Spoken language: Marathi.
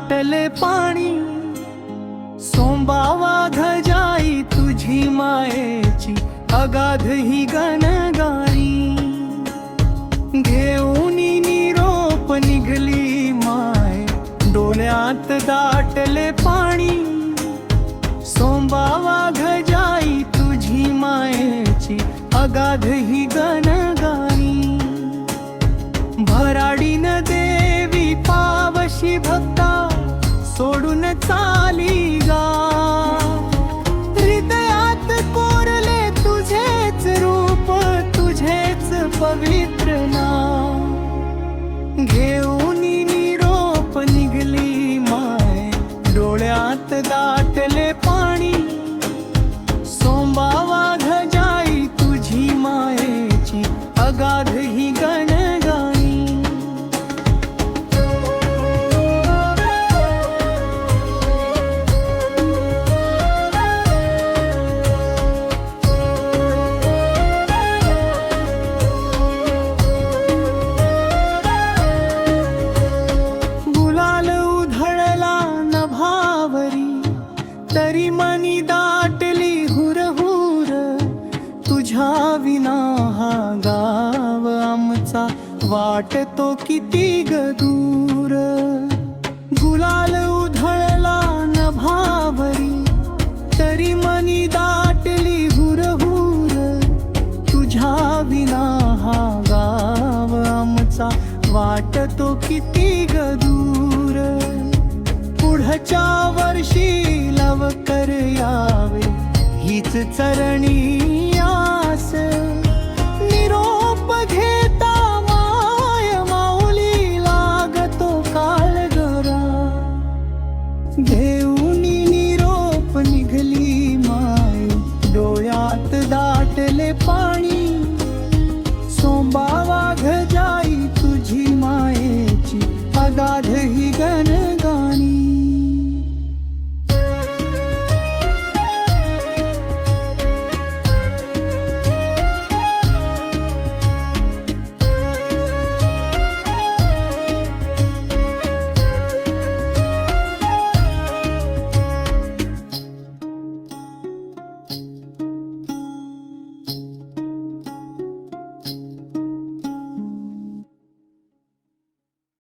दाटले पाणी, सोंबावा जाई तुझी मायेची अगाध ही गणगाई। घेऊन निरोप निघली माय, डोळ्यात दाटले पाणी, सोंबावा जाई तुझी मायेची अगाध ही गणगाई। भराडीन देवी पावशी भक्ता, सोडून चाली गा, हृदयात कोरले तुझेच रूप, तुझेच पवित्र नाव। घेऊन निरोप निघली माय, डोळ्यात दाटले पाणी, सोंबावा जाई तुझी मायेची अगाध ही गणगाई। गुलाल उधळला नभावरी, तरी मनी दाटली हुरहुर, तुझ्या विना हा गाव आमचा वाटतो किती ग दूर। गुलाल उधळला नभावरी, तरी मनी दाटली हुरहुर, तुझ्या विना हा गाव आमचा वाटतो किती ग दूर। पुढच्या वर्षी लवकर यावे हीच चरणी आस, निरोप घेता माय माऊली लागतो काळगरा। घेऊन निरोप निघली